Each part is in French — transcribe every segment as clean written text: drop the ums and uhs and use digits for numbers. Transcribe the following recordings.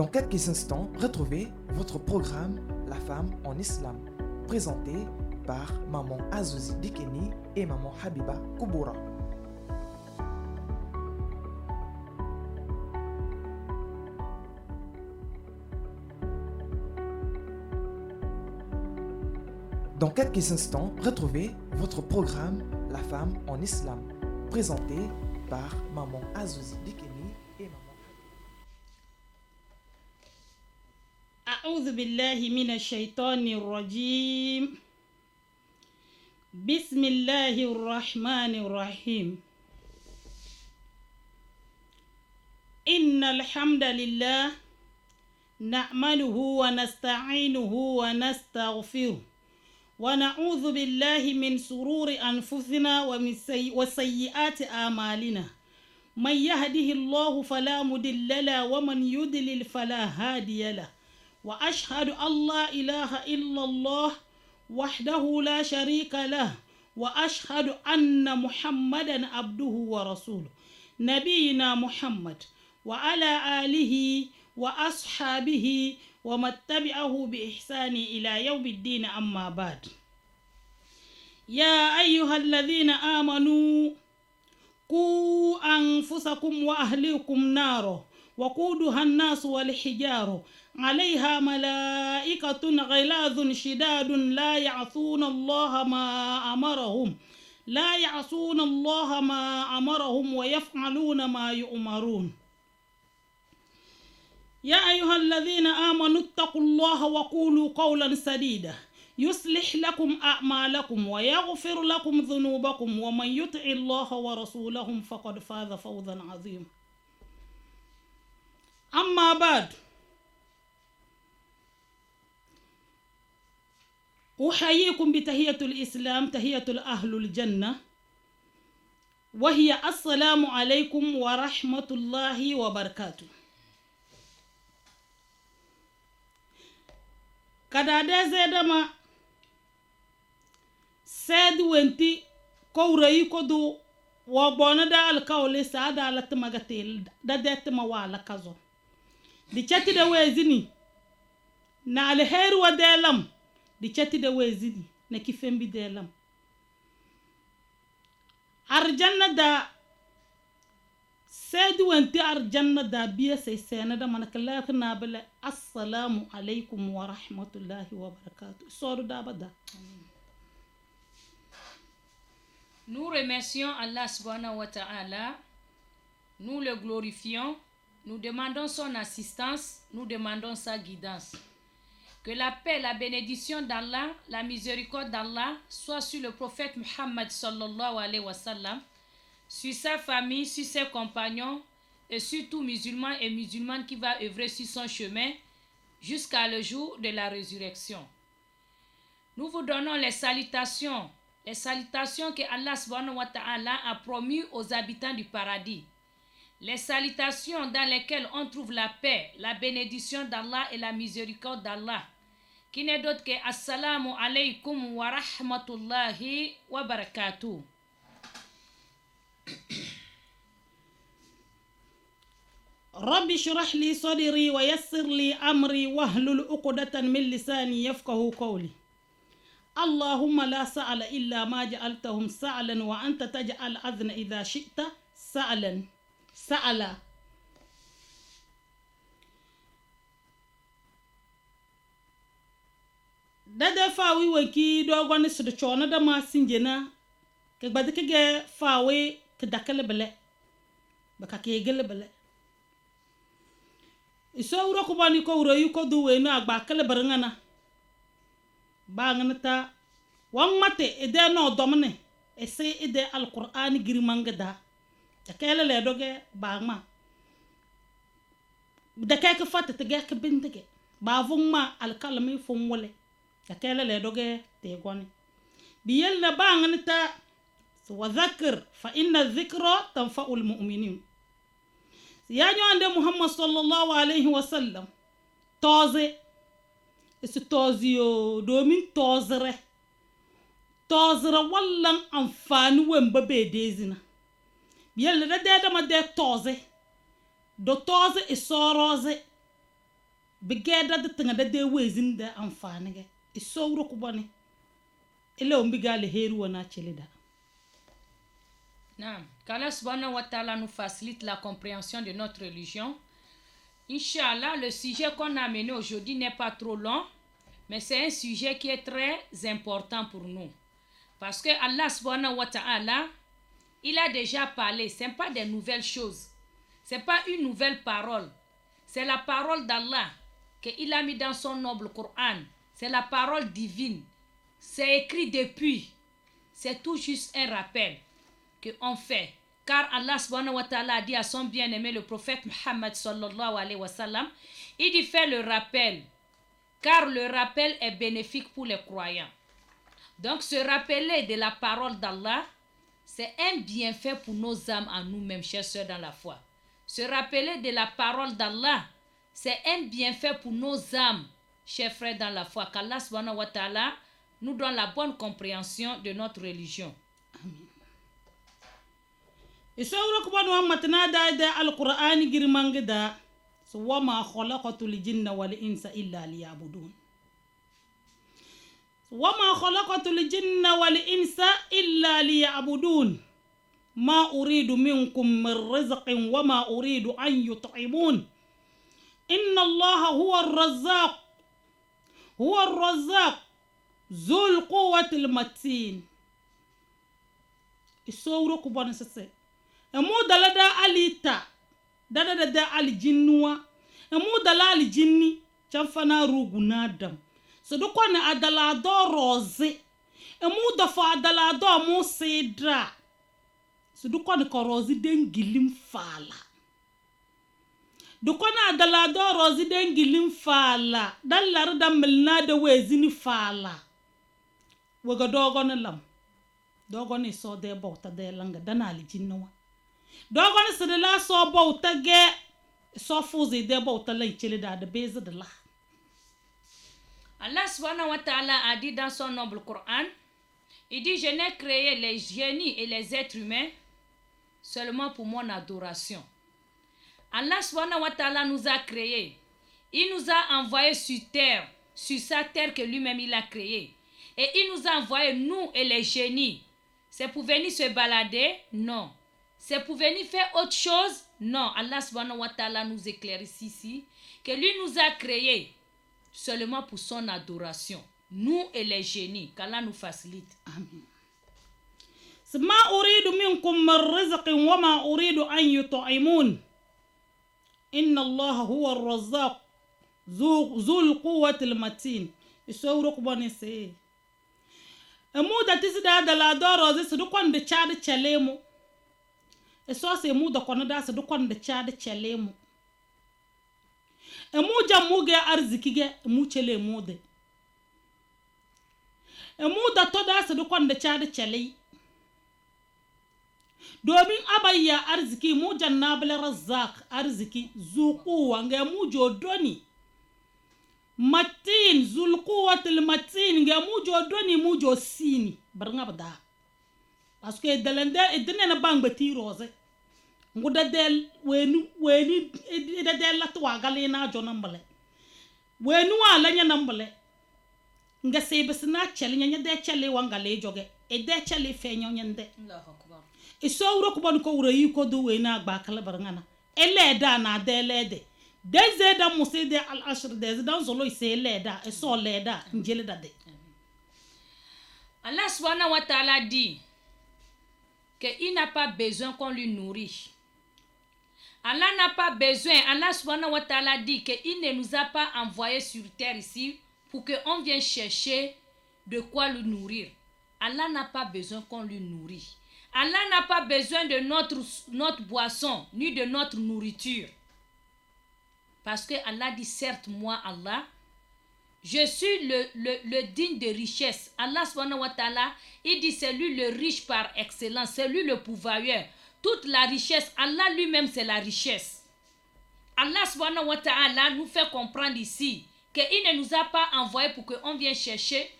Dans quelques instants, retrouvez votre programme La femme en islam, présenté par Maman Azouzi Dikeni et Maman Habiba Kouboura. Dans quelques instants, retrouvez votre programme La femme en islam, présenté par Maman Azouzi Dikeni et Maman أعوذ بالله من الشيطان الرجيم بسم الله الرحمن الرحيم إن الحمد لله نعمله ونستعينه ونستغفره ونعوذ بالله من شرور أنفسنا وسيئات أعمالنا من يهده الله فلا مضل له ومن يضلل فلا هادي له وأشهد أن لا إله إلا الله وحده لا شريك له وأشهد أن محمدا عبده ورسوله نبينا محمد وعلى آله وأصحابه ومن تبعه بإحسان إلى يوم الدين أما بعد يا أيها الذين آمنوا قوا أنفسكم وأهليكم نارا وقودها الناس والحجار عليها ملائكة غلاظ شداد لا يعصون الله ما أمرهم ويفعلون ما يؤمرون يا أيها الذين آمنوا اتقوا الله وقولوا قولا سديدا يصلح لكم أعمالكم ويغفر لكم ذنوبكم ومن يطع الله ورسوله فقد فاز فوزا عظيما أما بعد أحييكم بتحية الإسلام تحية أهل الجنة وهي السلام عليكم ورحمة الله وبركاته kadade zedama sed wenti kowrayi kodu wogbona da alkawle sada alatmagatel da detma wala kazo di chati da wezini na alheru wa delam di chati da wezini na kifembi delam arjanna da sed wenti arjanna da biya sai sena da manakalla kana bala assalamu alaikum wa rahmatullahi wa barakatuh soru da bada. Nous remercions Allah subhanahu wa ta'ala, nous le glorifions, nous demandons son assistance, nous demandons sa guidance. Que la paix, la bénédiction d'Allah, la miséricorde d'Allah soit sur le prophète Muhammad sallallahu alayhi wa sallam, sur sa famille, sur ses compagnons et sur tout musulman et musulmane qui va œuvrer sur son chemin jusqu'à le jour de la résurrection. Nous vous donnons les salutations que Allah subhanahu wa ta'ala a promis aux habitants du paradis. Les salutations dans lesquelles on trouve la paix, la bénédiction d'Allah et la miséricorde d'Allah, qui n'est d'autre que Assalamu alaykum wa rahmatullahi wa barakatuh. رب اشرح لي صدري ويسر لي أمري واحلل عقدة من لساني يفقهوا قولي اللهم لا سأل إلا ما جعلتهم سألا وأنت تجعل الأذن إذا شئت سألا dada fawi wanki dogon su da chona da ma sinjena ke gbadi ke fawe ke dakale bele baka ke gele bele iso wuro ko bani ko wuro yu ko duwe no agba kale barangana ba ngana ta wan mate ede no domne ese ede alquran girmanga da takele le doge ba ma da kay ka fatta te ge ka bindege ba vumma alkalami fum wole takele le doge te goni biyel na ba ngana ta wa dhakr fa inna dhikra tanfa'ul mu'minin ya ande Muhammad sallallahu alaihi wasallam toze isi toziyo domin tozere wallan amfani wemba be dezina biyel da ma de toze do toze isoroze bigeda da tanga da de wezin da amfani ga isawro ku bane ile on bigale heru wana chelida. Non, qu'Allah subhanahu wa ta'ala nous facilite la compréhension de notre religion. Inch'Allah, le sujet qu'on a amené aujourd'hui n'est pas trop long, mais c'est un sujet qui est très important pour nous. Parce que Allah subhanahu wa ta'ala, il a déjà parlé, ce n'est pas des nouvelles choses. Ce n'est pas une nouvelle parole. C'est la parole d'Allah qu'il a mis dans son noble Coran. C'est la parole divine. C'est écrit depuis. C'est tout juste un rappel qu'on fait. Car Allah subhanahu wa ta'ala a dit à son bien-aimé le prophète Muhammad sallallahu alayhi wa sallam, il dit fait le rappel. Car le rappel est bénéfique pour les croyants. Donc se rappeler de la parole d'Allah, c'est un bienfait pour nos âmes à nous-mêmes, chers sœurs dans la foi. Se rappeler de la parole d'Allah, c'est un bienfait pour nos âmes, chers frères dans la foi. Qu'Allah subhanahu wa ta'ala nous donne la bonne compréhension de notre religion. Amin. Isawro ko banu matna da alqur'ani girmangi da so wama khalaqatul jinna wal insa illa liya'budun. وما خلقت الجن والإنس إلا ليعبدون ما أريد منكم من رزق وما أريد أن يطعمون إن الله هو الرزاق ذو القوة المتين. السورة كبان سسي أمو دلدا أليتا دلدا الجنوا أمو دلدا الجني شافنا روغنا دم so do kone adalado rose emu da fa adalado mo sedra so do kone ko rose dengilim fala do kone adalado rose dengilim fala dallar da milna da wezini fala waga dogon lam dogon so de bauta de langa danali jinnawa dogon so de la so bauta ge so fuzi de bauta lan chele da beze de la. Allah subhanahu wa ta'ala a dit dans son noble Coran, il dit, je n'ai créé les génies et les êtres humains seulement pour mon adoration. Allah subhanahu wa ta'ala nous a créés. Il nous a envoyés sur terre, sur sa terre que lui-même il a créée. Et il nous a envoyés, nous et les génies. C'est pour venir se balader? Non. C'est pour venir faire autre chose? Non. Allah subhanahu wa ta'ala nous éclaire ici que lui nous a créés seulement pour son adoration. Nous et les génies, qu'Allah nous facilite. Amen. ما أريد منكم من رزق وما أريد أن يطعمون إن الله هو الرزاق ذو القوة المتين. يسورك بنسي أمودا تسدا دلادو رزق سدوكون بتشاد تشليمو إسوس أمودا كوندا سدوكون بتشاد تشليمو emu jamuge arzikige mu chele mude emu da to da su dukwan da cha da chele domin abayya arziki mu jannabul razzaq arziki zuqu wanga mu jodoni matin zulquwatul matin ga mu jodoni mu josini barnga bada parce que dalande edene na bang beti rose nguda del weni ida del latwa galena jonambale wenu ala nya nambale nga sebesna chele nya de chele wangale joge e de chele fenyo nyande Allahu akbar. isawro ko bon ko wuro yi ko do wena gba kala barngana eleda na de lede deze da muside al ashr deze dan zolo ise leda e so leda njele dade. Allah subhanahu wa ta'ala dit qu'il n'a pas besoin qu'on lui nourrit. Allah n'a pas besoin. Allah subhanahu wa ta'ala dit qu'il ne nous a pas envoyés sur terre ici pour qu'on vienne chercher de quoi le nourrir. Allah n'a pas besoin qu'on lui nourrit. Allah n'a pas besoin de notre boisson ni de notre nourriture. Parce que Allah dit certes moi Allah, je suis le digne de richesse. Allah subhanahu wa ta'ala, il dit c'est lui le riche par excellence, c'est lui le pourvoyeur. Toute la richesse, Allah lui-même c'est la richesse. Allah subhanahu wa ta'ala nous fait comprendre ici qu'il ne nous a pas envoyé pour qu'on vienne chercher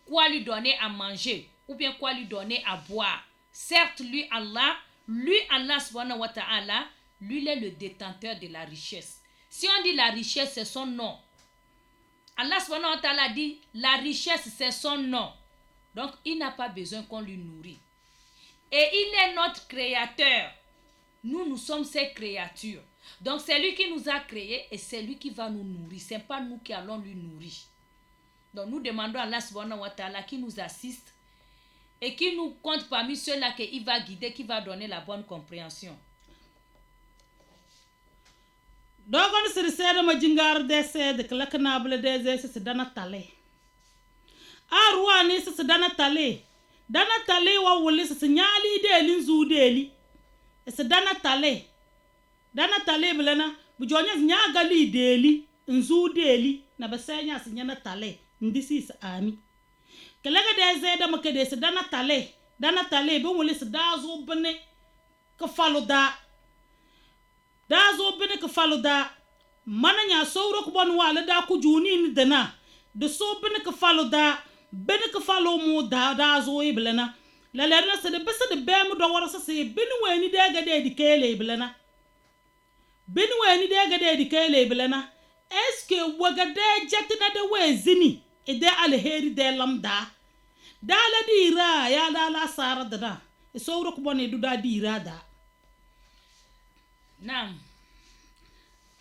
quoi lui donner à manger ou bien quoi lui donner à boire. Certes, lui Allah subhanahu wa ta'ala, lui il est le détenteur de la richesse. Si on dit la richesse, c'est son nom. Allah subhanahu wa ta'ala dit, la richesse c'est son nom. Donc il n'a pas besoin qu'on lui nourrit. Et il est notre créateur. Nous sommes ses créatures. Donc c'est lui qui nous a créés et c'est lui qui va nous nourrir. Ce n'est pas nous qui allons lui nourrir. Donc nous demandons à Allah subhanahu wa ta'ala qui nous assiste et qui nous compte parmi ceux-là qu'il va guider, qui va donner la bonne compréhension. dogon sir sede ma jingar de sede klak nable de ze se dana tale arwa ni se dana tale wa wuli se nyali de lin zu de li se dana tale blana bu jonya nyaga li de li nzu de li na basenya se nyana tale ndisi se ami kelaga de ze da make de se dana tale bu wuli se dazo bene ka dazo bene ka faluda mananya sauro ko bon wala da ku juni ni dana de so bene ka faluda bene ka falo mo dazo iblana la lerna se de besa de bem do wara se bene weni de ga de kele iblana est-ce que waga de jetina de wezini e de alheri de lamda dala dira ya dala sara dada e sauro ko bon e du da dira da. Nam,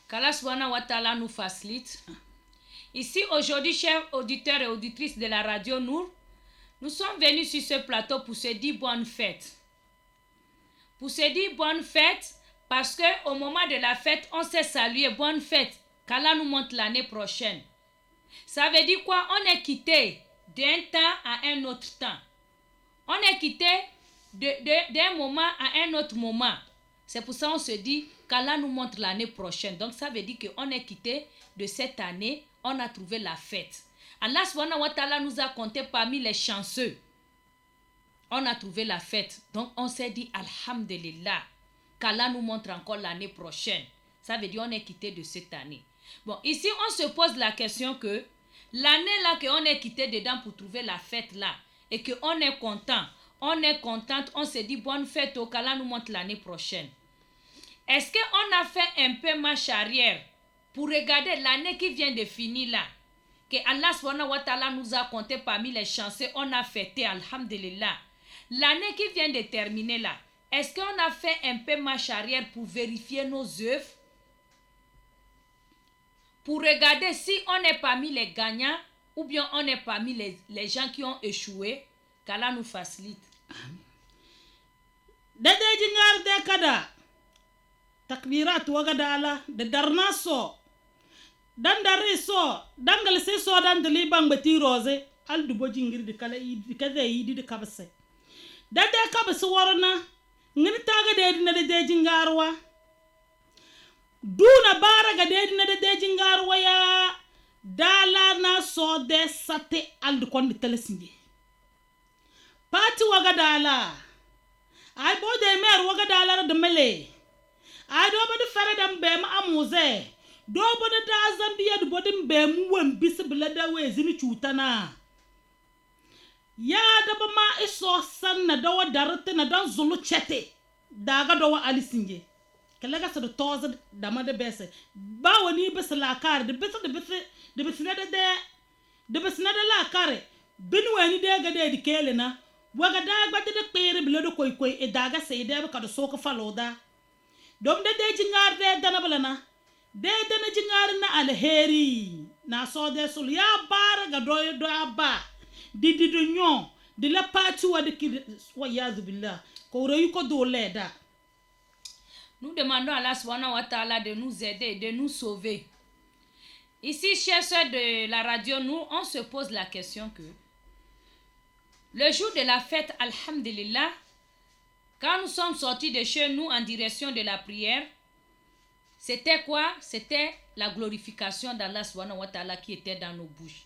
qu'Allah subhanahu wa ta'ala nous facilite. Ici, aujourd'hui, chers auditeurs et auditrices de la radio Nour, nous sommes venus sur ce plateau pour se dire bonne fête. Pour se dire bonne fête, parce qu'au moment de la fête, on s'est salué, bonne fête, qu'Allah nous montre l'année prochaine. Ça veut dire quoi? On est quitté d'un temps à un autre temps. On est quitté d'un moment à un autre moment. C'est pour ça qu'on se dit qu'Allah nous montre l'année prochaine. Donc ça veut dire qu'on est quitté de cette année, on a trouvé la fête. Allah subhanahu wa ta'ala nous a compté parmi les chanceux. On a trouvé la fête. Donc on s'est dit alhamdulillah, qu'Allah nous montre encore l'année prochaine. Ça veut dire qu'on est quitté de cette année. Bon, ici on se pose la question que l'année là qu'on est quitté dedans pour trouver la fête là, et qu'on est content, on est contente, on se dit bonne fête au qu'Allah nous montre l'année prochaine. Est-ce qu'on a fait un peu marche arrière pour regarder l'année qui vient de finir là, que Allah subhanahu wa ta'ala nous a compté parmi les chanceux, on a fêté alhamdulillah. L'année qui vient de terminer là, est-ce qu'on a fait un peu marche arrière pour vérifier nos œuvres, pour regarder si on est parmi les gagnants ou bien on est parmi les gens qui ont échoué, qu'Allah nous facilite. Dede jingar de kada takbirat wagada ala de darna so dan dare so dangal se so dan de libang beti rose al du bo jingir de kala yi kaze yi de kabse dede kabse warna ngini taga de dina de jingarwa duna bara ga de dina de jingarwa ya dala na so de sate al du kon de telesinge pati wagada ala ay bo de mer wagada ala de mele ay do bo de fere dem be ma amuze do bo de da zambia do bo de be mu wam bisbla da wezini chutana ya da ba ma iso san na do darate na dan zulu chete daga do wa alisinge kala ga so toza da ma de bese ba woni besla kar de bese na de la kare bin wani de ga de kele na waga da gbade de pere bile do koy e daga se de ka do soko faloda dom de jingar de dana balana de dana jingar na alheri na so de sul ya bara ga do abba di do nyon de la pati wa de ki wa yaz billah ko reyu ko do leda. Nous demandons à Allah subhanahu wa ta'ala de nous aider, de nous sauver. Ici, chers soeurs de la radio, nous on se pose la question que le jour de la fête, alhamdulillah, quand nous sommes sortis de chez nous en direction de la prière, c'était quoi? C'était la glorification d'Allah subhanahu wa ta'ala qui était dans nos bouches.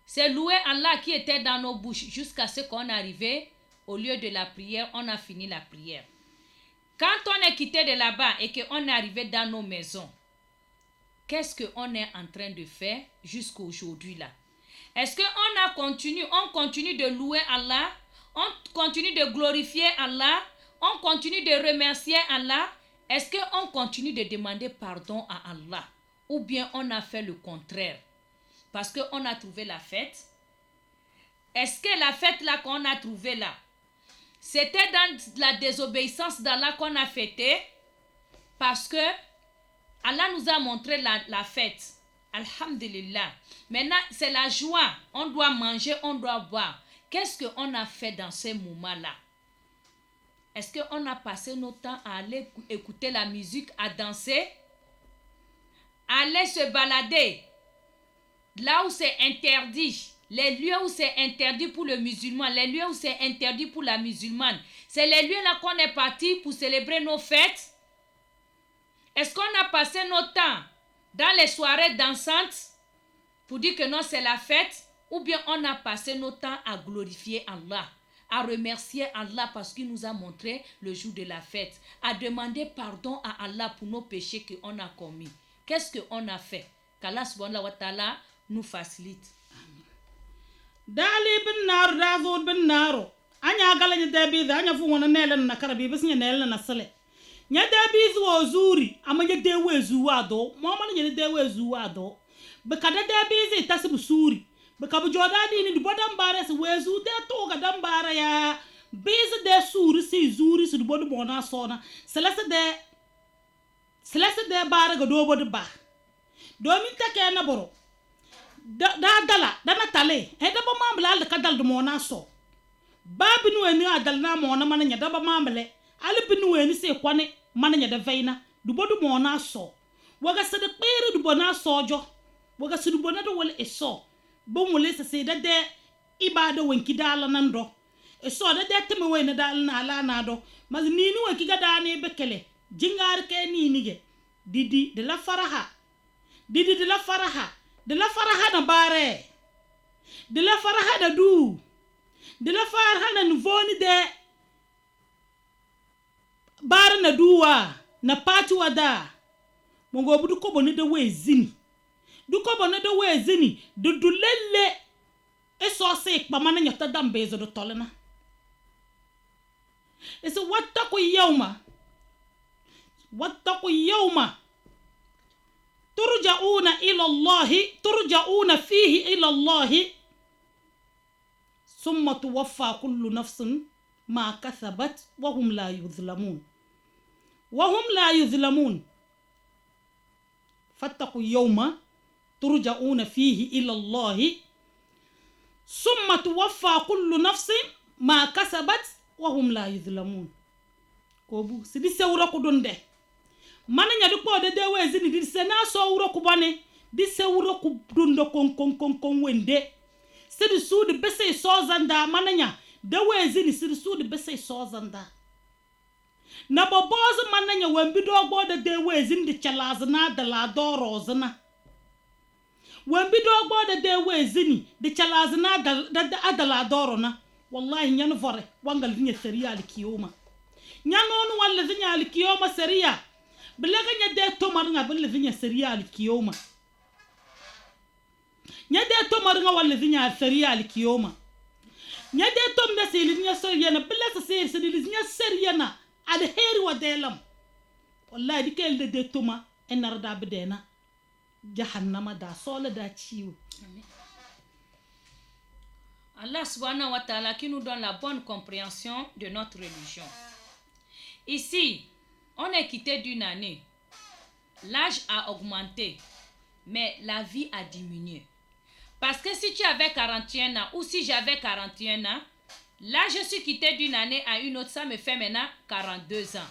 C'est louer Allah qui était dans nos bouches jusqu'à ce qu'on arrive au lieu de la prière, on a fini la prière. Quand on est quitté de là-bas et qu'on est arrivé dans nos maisons, qu'est-ce qu'on est en train de faire jusqu'à aujourd'hui là? Est-ce on continue de louer Allah, on continue de glorifier Allah, on continue de remercier Allah? Est-ce qu'on continue de demander pardon à Allah? Ou bien on a fait le contraire? parce qu'on a trouvé la fête. Est-ce que la fête là qu'on a trouvée là, c'était dans la désobéissance d'Allah qu'on a fêté? Parce que Allah nous a montré la fête. Alhamdulillah. Maintenant, c'est la joie. On doit manger, on doit boire. Qu'est-ce qu'on a fait dans ces moments-là? Est-ce qu'on a passé notre temps à aller écouter la musique, à danser, aller se balader là où c'est interdit, les lieux où c'est interdit pour le musulman, les lieux où c'est interdit pour la musulmane? C'est les lieux là qu'on est parti pour célébrer nos fêtes? Est-ce qu'on a passé notre temps dans les soirées dansantes pour dire que non, c'est la fête? Ou bien on a passé notre temps à glorifier Allah, à remercier Allah parce qu'il nous a montré le jour de la fête, à demander pardon à Allah pour nos péchés qu'on a commis? Qu'est-ce qu'on a fait? Qu'Allah subhanahu wa ta'ala nous facilite. Dali bin nar da zo bin naro. Anya galanya dabi da anya fu wona nelen na karabi bis nya nelen na sale. Nya dabi zo zuri amanya de wezu ado. Mo man nya de wezu ado. Be kada dabi zi tasibu suri. Be kabu jodadi ni bodam bare se wezu de to ga dam bare ya. Beze de suri si zuri su bodu bona sona. Selese de bare ga do bodu ba. Domin take na boro. Dala dana tale da ba mambla al kadal do mona so babi nu eni adal na mona mananya da ba mamble ali binu eni se kwane mananya da veina du bodu mona so waga se de pere du bona sojo waga se du bona do wala eso bo mule se de ibada wanki dala nan do eso de teme wena dal na ala na do mas ni ni wanki ga dane bekele jingar ke ni nige didi de la faraha de la faraha na bare de la faraha da du de la faraha na nvoni de bare na duwa na pati wada mongo budu ko boni de wezini du ko boni de wezini du lelle e so se pa mana nyata dambezo do tolena ese wattaqu yawma ترجعون فيه إلى الله ثم توفى كل نفس ما كسبت وهم لا يظلمون فاتقوا يوم ترجعون فيه إلى الله ثم توفى كل نفس ما كسبت وهم لا يظلمون كوبو سيدي سورة كدونده mana nya du ko de wezini di se na so wuro ku bane di se wuro ku dundo kon wende se di su de bese so zanda mana nya de wezini se di su de bese so zanda na bobozo mana nya wembi do gbo de wezini di chalaz na da la doro zna wembi do gbo de wezini di chalaz na da la doro na wallahi nya no vore wangal nya seriya al kiyoma nya nonu walla nya al kiyoma seriya bilaga nya de to marnga bille vinya serial kiyoma nya de to marnga wala vinya serial kiyoma nya de to mna seli nya seriana billa sa seli nya seriana al heri wa delam wallahi dikel de to ma enar da bedena jahannama da sola da ciwo. Allah subhanahu wa ta'ala qui nous donne la bonne compréhension de notre religion. Ici, on est quitté d'une année. L'âge a augmenté, mais la vie a diminué. Parce que si tu avais 41 ans ou si j'avais 41 ans, là je suis quitté d'une année à une autre, ça me fait maintenant 42 ans.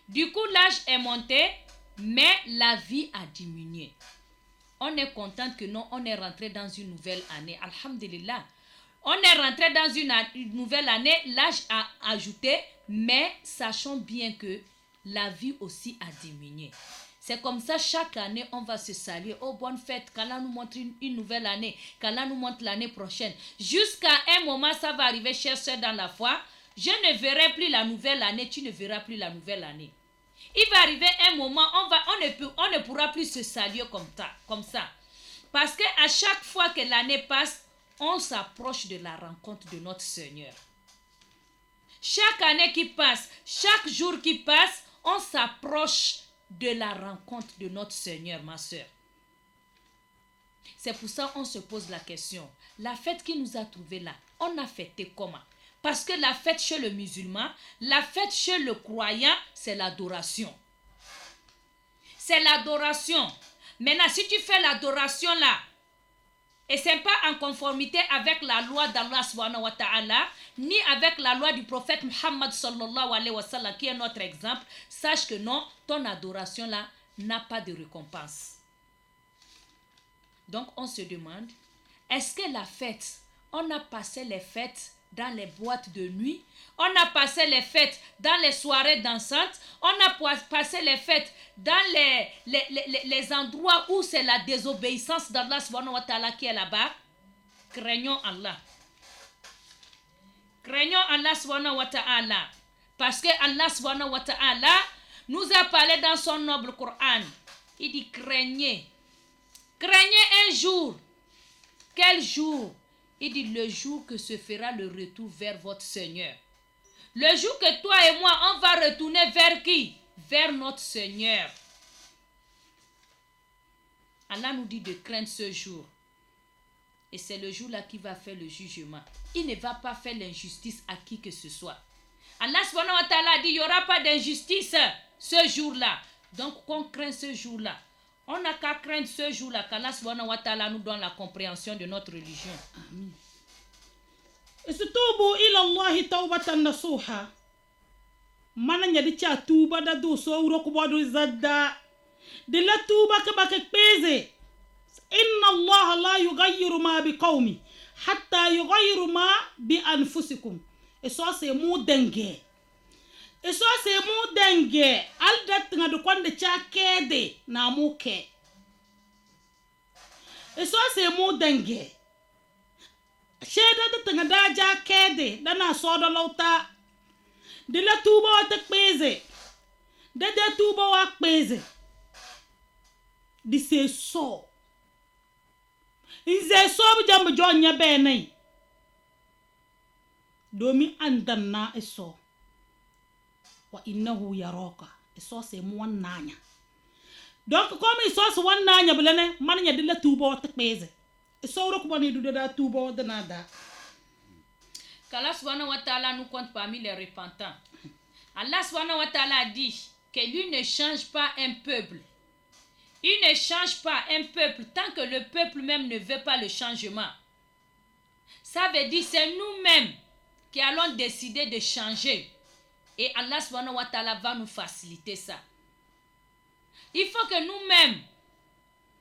Du coup, l'âge est monté, mais la vie a diminué. On est content que non, on est rentré dans une nouvelle année. Alhamdulillah. On est rentré dans une nouvelle année, l'âge a ajouté, mais sachons bien que la vie aussi a diminué. C'est comme ça, chaque année, on va se saluer. Oh, bonne fête, qu'Allah nous montre une nouvelle année, qu'Allah nous montre l'année prochaine. Jusqu'à un moment, ça va arriver, chers sœurs, dans la foi. Je ne verrai plus la nouvelle année, tu ne verras plus la nouvelle année. Il va arriver un moment, on ne pourra plus se saluer comme ça. Parce qu'à chaque fois que l'année passe, on s'approche de la rencontre de notre Seigneur. Chaque année qui passe, chaque jour qui passe, on s'approche de la rencontre de notre Seigneur, ma soeur. C'est pour ça qu'on se pose la question. La fête qui nous a trouvés là, on a fêté comment? Parce que la fête chez le musulman, la fête chez le croyant, c'est l'adoration. C'est l'adoration. Maintenant, si tu fais l'adoration là, et ce n'est pas en conformité avec la loi d'Allah subhanahu wa ta'ala, ni avec la loi du prophète Muhammad sallallahu alayhi wa sallam, qui est notre exemple, sache que non, ton adoration là n'a pas de récompense. Donc, on se demande, est-ce que la fête, on a passé les fêtes dans les boîtes de nuit, on a passé les fêtes dans les soirées dansantes, on a passé les fêtes dans les endroits où c'est la désobéissance d'Allah subhanahu wa ta'ala qui est là-bas? Craignons Allah. Craignons Allah subhanahu wa ta'ala. Parce que Allah subhanahu wa ta'ala nous a parlé dans son noble Coran. Il dit craignez. Craignez un jour. Quel jour? Il dit le jour que se fera le retour vers votre Seigneur. Le jour que toi et moi, on va retourner vers qui? Vers notre Seigneur. Allah nous dit de craindre ce jour. Et c'est le jour-là qui va faire le jugement. Il ne va pas faire l'injustice à qui que ce soit. Allah subhanahu wa ta'ala a dit, il n'y aura pas d'injustice ce jour-là. Donc, qu'on craint ce jour-là. On n'a qu'à craindre ce jour-là qu'Allah subhanahu wa ta'ala nous donne la compréhension de notre religion. Amen. Istubu ila Allah tawbatan nasuha. Mana nyadi cha tuba da do so wuro ko bodu zadda. De la tuba ka baka peze. Inna Allah la yughayyiru ma bi qaumi hatta yughayyiru ma bi anfusikum. Eso se mu denge. Eso se mu denge aldat ngadu konde cha kede na muke. Eso se mu denge. Sheda da tanga daja kede dana sodo lauta. De la tuba wa te peze. De tuba wa peze. Di se so. Inze so bu jambu jonya benai. Domi andanna eso. Wa innahu yaraka. Eso se mu wannanya. Donc comme eso se wannanya bulene man nya de la tuba wa te peze. Eso ro ko boni du da tuba de nada. Qu'Allah subhanahu wa ta'ala nous compte parmi les repentants. Allah subhanahu wa ta'ala dit que lui ne change pas un peuple. Il ne change pas un peuple tant que le peuple même ne veut pas le changement. Ça veut dire c'est nous-mêmes qui allons décider de changer. Et Allah subhanahu wa ta'ala va nous faciliter ça. Il faut que nous-mêmes,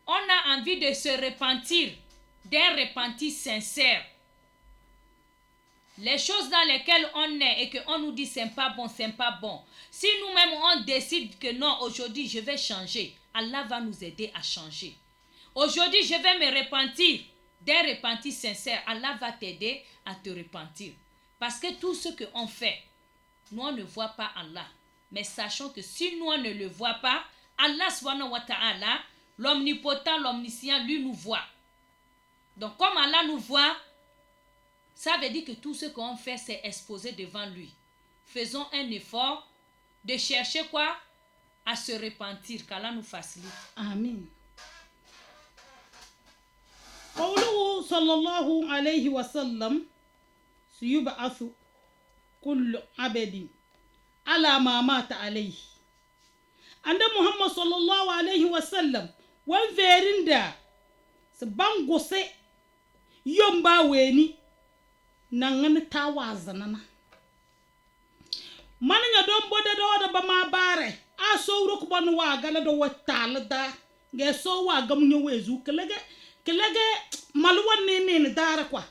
on a envie de se repentir, d'un repentir sincère. Les choses dans lesquelles on est et qu'on nous dit c'est pas bon, c'est pas bon. Si nous-mêmes on décide que non, aujourd'hui je vais changer, Allah va nous aider à changer. Aujourd'hui je vais me repentir, d'un repentir sincère, Allah va t'aider à te repentir. Parce que tout ce qu'on fait, nous on ne voit pas Allah. Mais sachons que si nous on ne le voit pas, Allah subhanahu wa ta'ala, l'omnipotent, l'omniscient, lui nous voit. Donc comme Allah nous voit, ça veut dire que tout ce qu'on fait, c'est exposé devant lui. Faisons un effort de chercher quoi? À se repentir, qu'Allah nous facilite. Amen. قوله صلى الله عليه وسلم سيبعث كل عبد على ما مات عليه. عند محمد صلى الله عليه وسلم وان فيرندا سبانغوسي يومبا ويني nangani tawazanana mananya don bode do ba ma bare a so ro ko bonu wa gala do watala da ge so wa gamunyo wezu kelege malwan ne dara kwa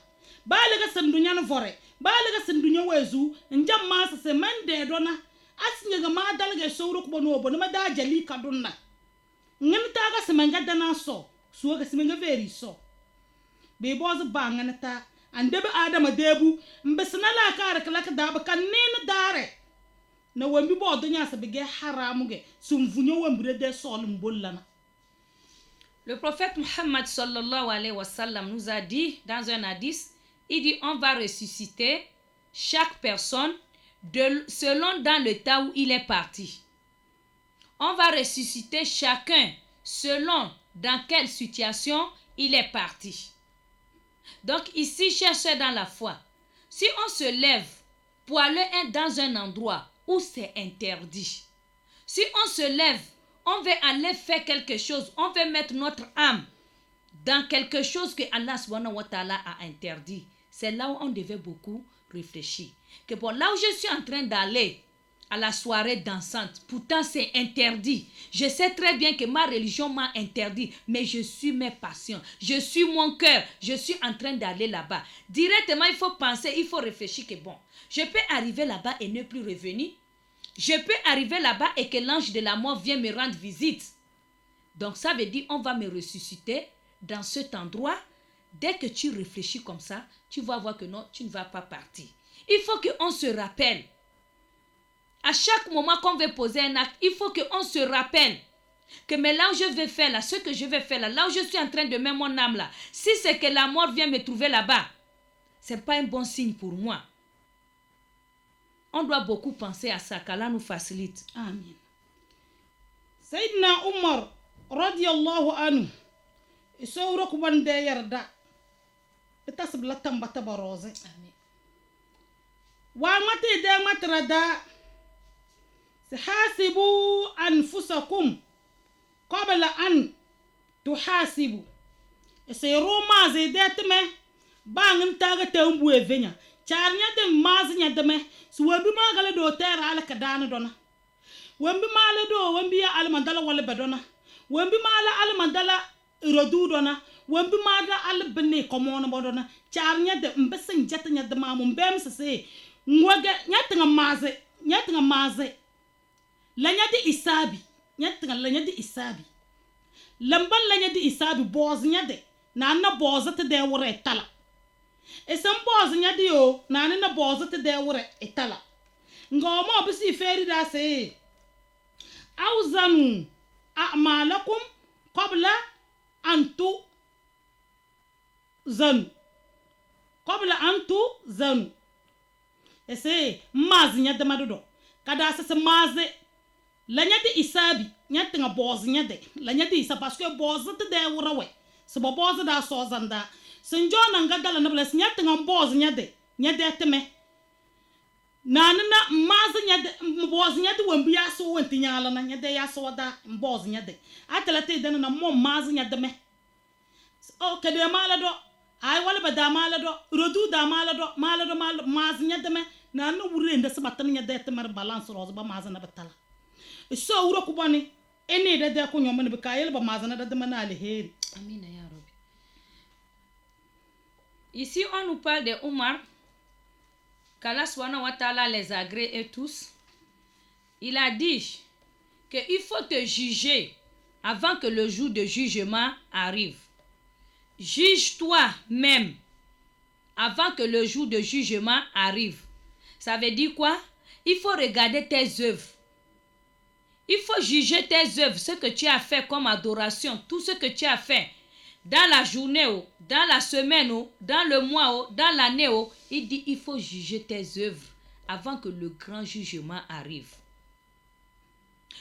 balega sandunya no fore balega sandunya wezu njam ma se mende do na asinya ga ma dalge so ro ko bonu obo ma da jali kadunna ngam ta ga se manga dana so ga se manga veri so be boz bangana ta andebe adama debu mbesna la kare kala daba kanene dare na wambi bo donya sa bege haramuge sumvunyo wambure de sol mbollana. Le prophète Muhammad sallallahu alayhi wa sallam nous a dit dans un hadith, il dit on va ressusciter chaque personne selon dans le temps où il est parti. On va ressusciter chacun selon dans quelle situation il est parti. Donc ici, chers soeurs dans la foi, si on se lève pour aller dans un endroit où c'est interdit, si on se lève, on veut aller faire quelque chose, on veut mettre notre âme dans quelque chose que Allah subhanahu wa ta'ala a interdit, c'est là où on devait beaucoup réfléchir. Que bon, là où je suis en train d'aller à la soirée dansante, pourtant c'est interdit. Je sais très bien que ma religion m'a interdit, mais je suis mes passions, je suis mon cœur, je suis en train d'aller là-bas. Directement, il faut penser, il faut réfléchir que bon, je peux arriver là-bas et ne plus revenir. Je peux arriver là-bas et que l'ange de la mort vienne me rendre visite. Donc ça veut dire on va me ressusciter dans cet endroit. Dès que tu réfléchis comme ça, tu vas voir que non, tu ne vas pas partir. Il faut qu'on se rappelle. À chaque moment qu'on veut poser un acte, il faut qu'on se rappelle que mais là où je vais faire là, ce que je vais faire là, là où je suis en train de mettre mon âme là, si c'est que la mort vient me trouver là-bas, ce n'est pas un bon signe pour moi. On doit beaucoup penser à ça, qu'Allah nous facilite. Amin. Sayyidina Umar radiyallahu anhu isawra ku bande yarda itasb la tambata baroze. Amin. Wa mate de matrada hasibu anfusakum qabla an tuhasibu. Isayro maze detme bangin taga tembu evenya. Charnya de mazinya de me suwabi magala do tera ala kadana dona. Wembi mala do wembi ya al mandala wala bedona. Wembi mala al mandala rodu dona. Wembi mala al bene komona bodona. Charnya de mbesen jatanya de mamu mbem sese. Ngwaga nyatinga maze. Lanyadi isabi. Nyatinga lanyadi isabi. Lamban lanyadi isabi boz nyade. Na na bozate de wore tala. Esam boz nyadi yo na na bozate de wore etala. Ngoma bisi feri da se. Awzanu a'malakum qabla antu zanu. Qabla antu zanu. Ese mazi nyade madodo. Kada se mazi lanyadi isabi nyatinga boz nyade. Lanyadi isa parce que bozate de wore we. Sebo boz da so zanda. Sinjona ngadala na bless nyatinga boz nyade. Nyade teme. Nanana mazi nyade boz nyade wembi aso wenti nyala na nyade yaso da boz nyade. Atela te dana na mo mazi nyade me. O kede mala do. Ay wala ba da mala do. Rodu da mala do mazi nyade me. Nana wure nda sabatan nyade te mar balance roz ba mazi na batala. So wuro kubani ene de ko nyoma ne bikayel ba mazi na de mana alheri. Amina ya Rabbi. Ici on nous parle de Omar. Qu'Allah subhanahu wa ta'ala les agrée et tous. Il a dit qu'il faut te juger avant que le jour de jugement arrive. Juge toi-même avant que le jour de jugement arrive. Ça veut dire quoi? Il faut regarder tes œuvres. Il faut juger tes œuvres, ce que tu as fait comme adoration, tout ce que tu as fait dans la journée, dans la semaine, dans le mois, dans l'année. Il dit il faut juger tes œuvres avant que le grand jugement arrive.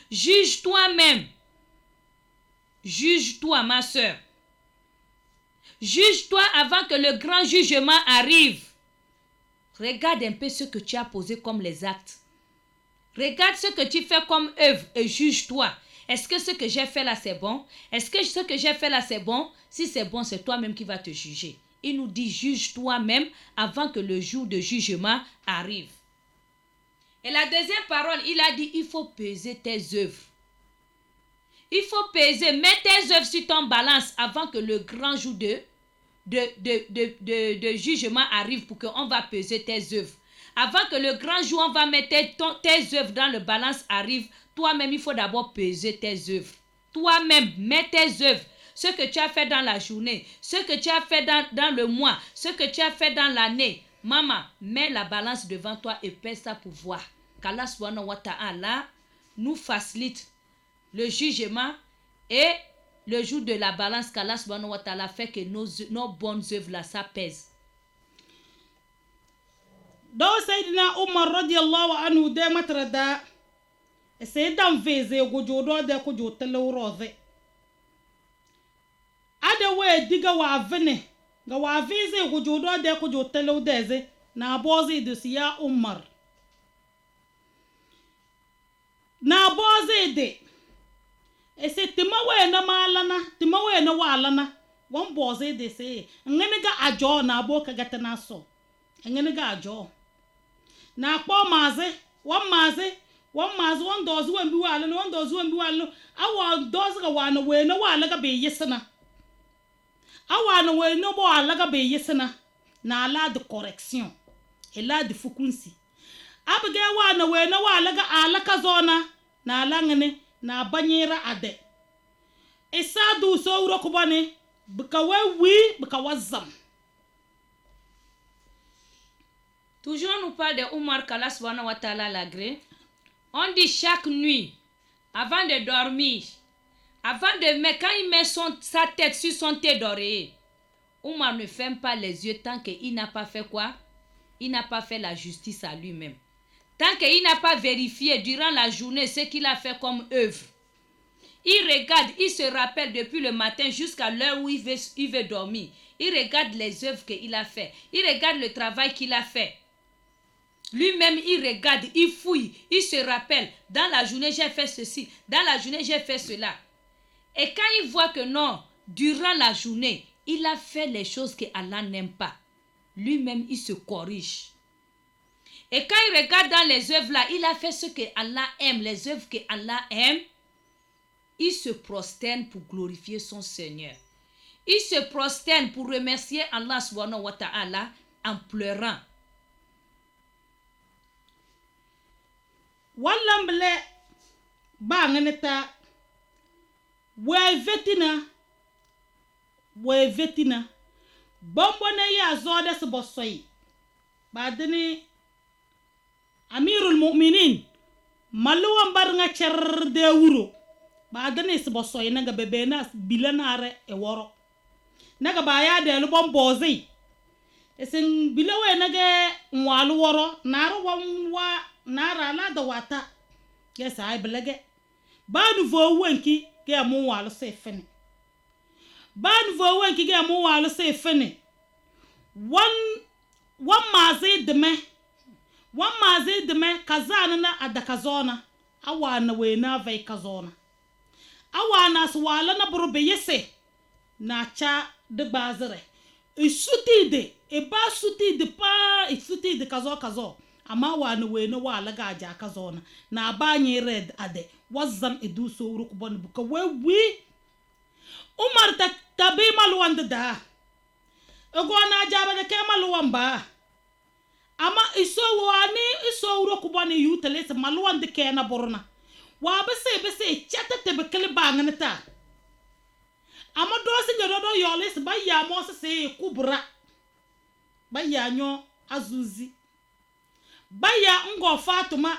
Juge toi-même. Juge-toi, ma soeur. Juge-toi avant que le grand jugement arrive. Regarde un peu ce que tu as posé comme les actes. Regarde ce que tu fais comme œuvre et juge-toi. Est-ce que ce que j'ai fait là c'est bon? Est-ce que ce que j'ai fait là c'est bon? Si c'est bon, c'est toi-même qui vas te juger. Il nous dit juge toi-même avant que le jour de jugement arrive. Et la deuxième parole, il a dit il faut peser tes œuvres. Il faut peser, mets tes œuvres sur ton balance avant que le grand jour de jugement arrive pour qu'on va peser tes œuvres. Avant que le grand jour, on va mettre tes œuvres dans le balance arrive, toi-même, il faut d'abord peser tes œuvres. Toi-même, mets tes œuvres. Ce que tu as fait dans la journée, ce que tu as fait dans le mois, ce que tu as fait dans l'année. Maman, mets la balance devant toi et pèse ça pour voir. Qu'Allah subhanahu wa ta'ala nous facilite le jugement et le jour de la balance qu'Allah subhanahu wa ta'ala fait que nos bonnes œuvres là, ça pèse. Do Sayyidina Umar radiyallahu anhu de matrada Sayyidam veze gojo do de ko jo telawroze. Ade de we diga wa vene ga wa vize ku jodo de ku jotelo deze na bozi de siya Umar na bozi de ese timawe na malana timawe na walana wan bozi de se ngene ga ajo na boka gata na so ngene ga ajo na kpo maze wan dozi wan bi wala awa dozi ga wana we na wala ga be yesana awa na we no bo wala ga be yesana na la de correction et la de fukunsi abge wana we na wala ga alaka zona na langane na banyera ade isadu so uro kubane bukawe wi bukawazam. Toujours nous parle de Omar qu'Allah subhanahu wa ta'ala l'agré. On dit chaque nuit, avant de dormir, quand il met sa tête sur son thé d'oreiller, Omar ne ferme pas les yeux tant qu'il n'a pas fait quoi? Il n'a pas fait la justice à lui-même. Tant qu'il n'a pas vérifié durant la journée ce qu'il a fait comme œuvre. Il regarde, il se rappelle depuis le matin jusqu'à l'heure où il veut dormir. Il regarde les œuvres qu'il a fait. Il regarde le travail qu'il a fait. Lui-même, il regarde, il fouille, il se rappelle. Dans la journée, j'ai fait ceci. Dans la journée, j'ai fait cela. Et quand il voit que non, durant la journée, il a fait les choses que Allah n'aime pas. Lui-même, il se corrige. Et quand il regarde dans les œuvres là, il a fait ce que Allah aime, les œuvres que Allah aime. Il se prosterne pour glorifier son Seigneur. Il se prosterne pour remercier Allah subhanahu wa ta'ala en pleurant. Wallan bele ba ngene ta we vetina bombo ne ya zode se bosoyi ba dini amirul mu'minin maluwan bar nga cer de wuro ba dini se bosoyi naga bebe na bilanare e woro naga ba ya de lu bombozi esen bilawe naga nwalu woro naru wa nara la da wata ke sai blage ba nu vo wenki ke mu walu se fene ba nu vo wenki ke mu walu se fene wan mazi deme kazana na adakazona awana we na vai kazona awana swala na burbe yese na cha de bazere isutide e ba sutide pa isutide kazo ama wani we no wala ga ja kazona na banye red ade wazam edu so rukbon buka we Umar tabi malwan da ego na jaba de ke malwan ba ama iso rukbon yutele se malwan de ke na borna wa bese chata te be kele banganata ama do se nyodo yolis ba ya mo se kubra ba ya nyo azuzi baya ngo Fatuma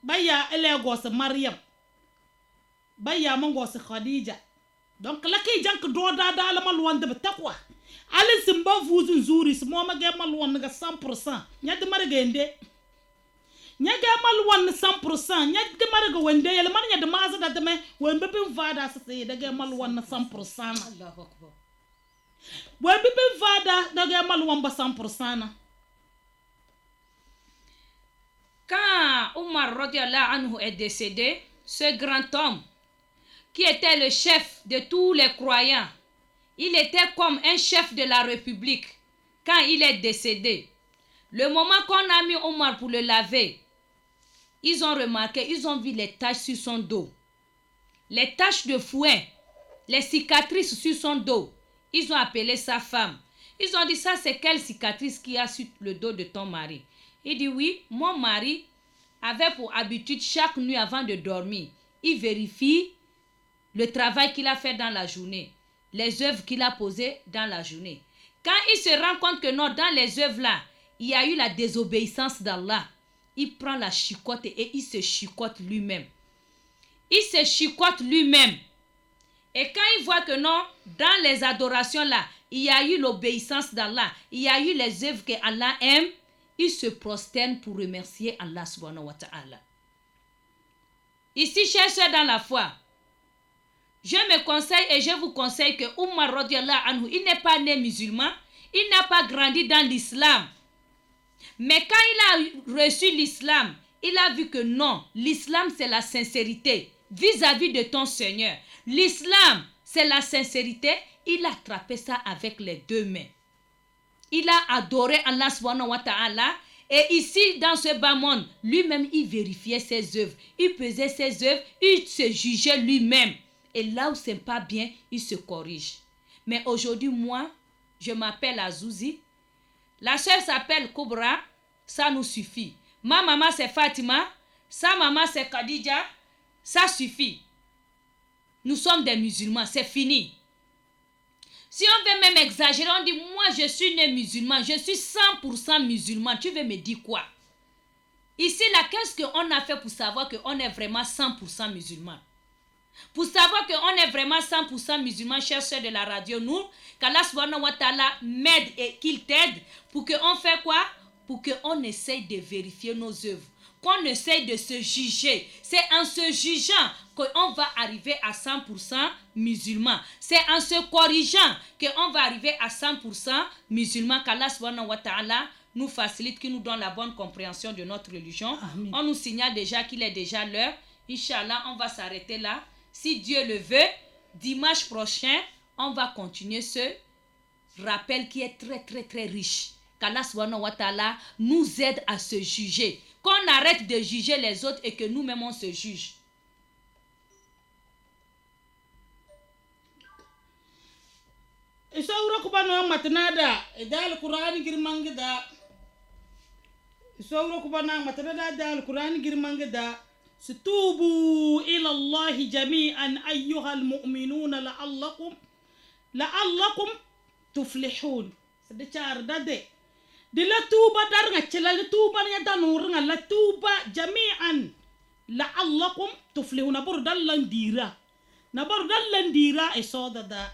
baya elegos Maryam baya mangos Khadija donc la kay jank do da la malwan de takwa alin simba vuzun zuri smo ma ge malwan ga 100% nyad margende nyaga malwan 100% nyad marga wende yel man nyad maza da me won bebin vada se da ge malwan 100% Allahu akbar won bebin vada da ge malwan ba 100% na. Quand Omar radiallahu anhu est décédé, ce grand homme qui était le chef de tous les croyants, il était comme un chef de la République. Quand il est décédé, le moment qu'on a mis Omar pour le laver, ils ont remarqué, ils ont vu les taches sur son dos, les taches de fouet, les cicatrices sur son dos. Ils ont appelé sa femme. Ils ont dit, ça c'est quelle cicatrice qu'il y a sur le dos de ton mari? Il dit oui, mon mari avait pour habitude chaque nuit avant de dormir, il vérifie le travail qu'il a fait dans la journée, les œuvres qu'il a posées dans la journée. Quand il se rend compte que non, dans les œuvres là, il y a eu la désobéissance d'Allah, il prend la chicotte et il se chicote lui-même. Il se chicote lui-même. Et quand il voit que non, dans les adorations là, il y a eu l'obéissance d'Allah, il y a eu les œuvres que Allah aime, il se prosterne pour remercier Allah subhanahu wa ta'ala. Ici, chers soeurs dans la foi, Je me conseille et je vous conseille que Umar radiallahu anhu, il n'est pas né musulman, il n'a pas grandi dans l'islam. Mais quand il a reçu l'islam, il a vu que non, l'islam c'est la sincérité vis-à-vis de ton Seigneur. L'islam c'est la sincérité. Il a attrapé ça avec les deux mains. Il a adoré Allah subhanahu wa ta'ala. Et ici, dans ce bas monde, lui-même, il vérifiait ses œuvres. Il pesait ses œuvres. Il se jugeait lui-même. Et là où c'est pas bien, il se corrige. Mais aujourd'hui, moi, je m'appelle Azouzi. La sœur s'appelle Kubra. Ça nous suffit. Ma maman, c'est Fatima. Sa maman, c'est Khadija. Ça suffit. Nous sommes des musulmans. C'est fini. Si on veut même exagérer, on dit, moi je suis né musulman, je suis 100% musulman. Tu veux me dire quoi? Ici, là, qu'est-ce qu'on a fait pour savoir qu'on est vraiment 100% musulman? Pour savoir qu'on est vraiment 100% musulman, chers soeurs de la radio, nous, qu'Allah subhanahu wa ta'ala m'aide et qu'il t'aide, pour qu'on fait quoi? Pour qu'on essaye de vérifier nos œuvres. Qu'on essaye de se juger. C'est en se jugeant qu'on va arriver à 100% musulman. C'est en se corrigeant qu'on va arriver à 100% musulman, qu'Allah subhanahu wa ta'ala nous facilite, qu'il nous donne la bonne compréhension de notre religion. Amen. On nous signale déjà qu'il est déjà l'heure. Inch'Allah, on va s'arrêter là. Si Dieu le veut, dimanche prochain, on va continuer ce rappel qui est très très très riche. Qu'Allah subhanahu wa ta'ala nous aide à se juger. Qu'on arrête de juger les autres et que nous-mêmes on se juge. Isaura kubano matanada edal Qur'an girmangida. Isaura kubana matanada dal Qur'an girmangida. Situbu ila Allah jami'an ayyuhal mu'minuna la'allakum tuflihun. Sedechar dade. De la tuba dar nga cela la tuba nya danur nga la tuba jami'an la'allakum tuflihuna bur dallandira na bur dallandira e soda da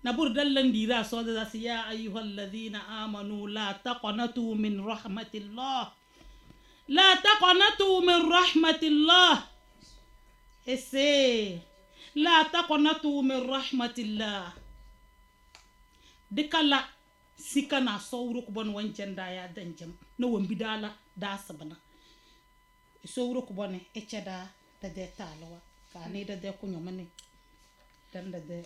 na bur dallandira soda da ya ayyuhalladhina amanu la taqnatu min rahmatillah ese la taqnatu min rahmatillah dekala sika na sawru ko bon wancan da ya danjam no won bidala da sabana sawru ko bon e ceda da de talawa ka ne da de ko nyomane dan da de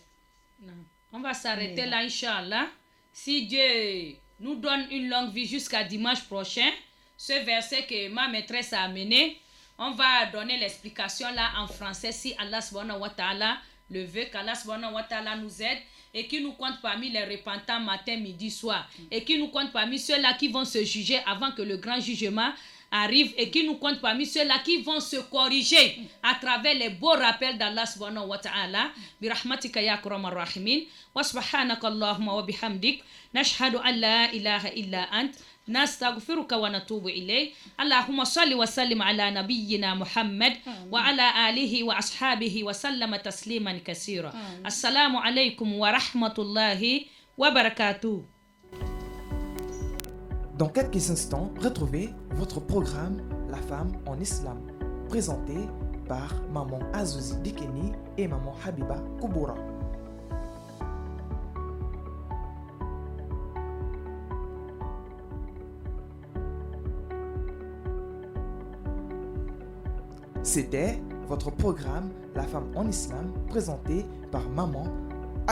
on va s'arrêter là inchallah. Si Dieu nous donne une longue vie jusqu'à dimanche prochain, ce verset que ma maîtresse a amené, on va donner l'explication là en français si Allah subhanahu wa ta'ala le veut, qu'Allah subhanahu wa ta'ala nous aide et qui nous compte parmi les repentants matin, midi, soir, et qui nous compte parmi ceux-là qui vont se juger avant que le grand jugement arrive, et qui nous compte parmi ceux-là qui vont se corriger à travers les beaux rappels d'Allah subhanahu wa ta'ala. Bi rahmatika ya akramar rahimin wa subhanaka Allahumma wa bihamdik nashhadu an la ilaha illa ant نستغفرك ونتوب إليه. اللهم صل وسلم على نبينا محمد وعلى آله وأصحابه وسلم تسليما كثيرا. السلام عليكم ورحمة الله وبركاته. Dans quelques instants, retrouvez votre programme La femme en islam, présenté par Maman Azouzi Dikeni et Maman Habiba Kubura. C'était votre programme La femme en islam, présenté par Maman